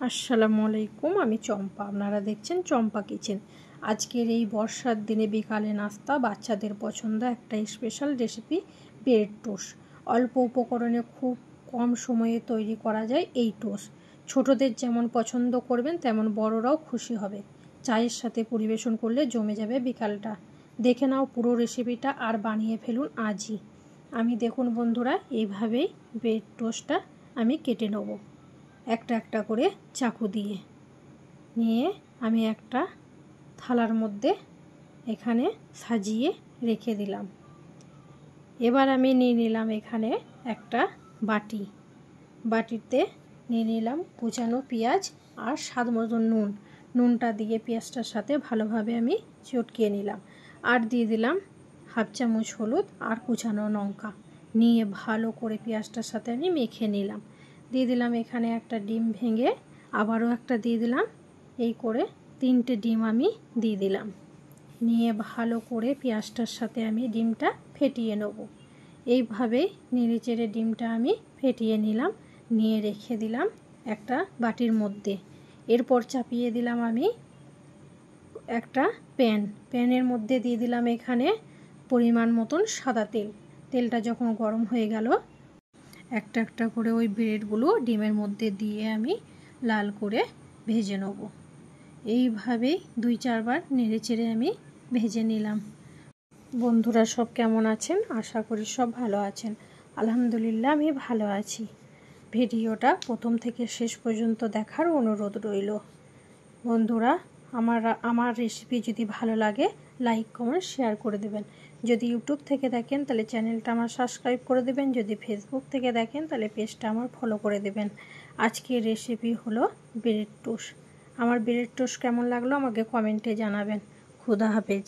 আসসালামু আলাইকুম, আমি চম্পা। আপনারা দেখছেন চম্পা কিচেন। আজকের এই বর্ষার দিনে বিকালে নাস্তা, বাচ্চাদের পছন্দ একটা স্পেশাল রেসিপি ব্রেড টোস্ট। অল্প উপকরণে খুব কম সময়ে তৈরি করা যায় এই টোস্ট। ছোটদের যেমন পছন্দ করবেন তেমন বড়রাও খুশি হবে। চায়ের সাথে পরিবেশন করলে জমে যাবে বিকালটা। দেখে নাও পুরো রেসিপিটা আর বানিয়ে ফেলুন আজই। আমি দেখুন বন্ধুরা, এইভাবেই ব্রেড টোস্টটা আমি কেটে নেব একটা একটা করে চাকু দিয়ে। নিয়ে আমি একটা থালার মধ্যে এখানে সাজিয়ে রেখে দিলাম। এবার আমি নিয়ে নিলাম এখানে একটা বাটিতে নিয়ে নিলাম কুচানো পেঁয়াজ আর স্বাদ মতো নুনটা দিয়ে পেঁয়াজটার সাথে ভালোভাবে আমি চটকিয়ে নিলাম। আর দিয়ে দিলাম হাফ চামচ হলুদ আর কুচানো লঙ্কা। নিয়ে ভালো করে পেঁয়াজটার সাথে আমি মেখে নিলাম। দিয়ে দিলাম এখানে একটা ডিম ভেঙে, আবারও একটা দিয়ে দিলাম। এই করে 3টে ডিম আমি দিয়ে দিলাম। নিয়ে ভালো করে পেঁয়াজটার সাথে আমি ডিমটা ফেটিয়ে নেব। এইভাবে নেড়েচেড়ে ডিমটা আমি ফেটিয়ে নিলাম। নিয়ে রেখে দিলাম একটা বাটির মধ্যে। এরপর চাপিয়ে দিলাম আমি একটা প্যানের মধ্যে দিয়ে দিলাম এখানে পরিমাণ মতন সাদা তেল। তেলটা যখন গরম হয়ে গেল, একটা একটা করে ওই ব্রেডগুলো ডিমের মধ্যে দিয়ে আমি লাল করে ভেজে নেব। এইভাবেই 2-4 বার নেড়েচেড়ে আমি ভেজে নিলাম। বন্ধুরা সব কেমন আছেন? আশা করি সব ভালো আছেন। আলহামদুলিল্লাহ আমি ভালো আছি। ভিডিওটা প্রথম থেকে শেষ পর্যন্ত দেখার অনুরোধ রইল। বন্ধুরা, আমার রেসিপি যদি ভালো লাগে লাইক কমেন্ট শেয়ার করে দেবেন। যদি ইউটিউব থেকে দেখেন তাহলে চ্যানেলটা আমার সাবস্ক্রাইব করে দেবেন। যদি ফেসবুক থেকে দেখেন তাহলে পেজটা আমার ফলো করে দেবেন। আজকের রেসিপি হলো ব্রেড টোস্ট। আমার ব্রেড টোস্ট কেমন লাগলো আমাকে কমেন্টে জানাবেন। খুদা হাফেজ।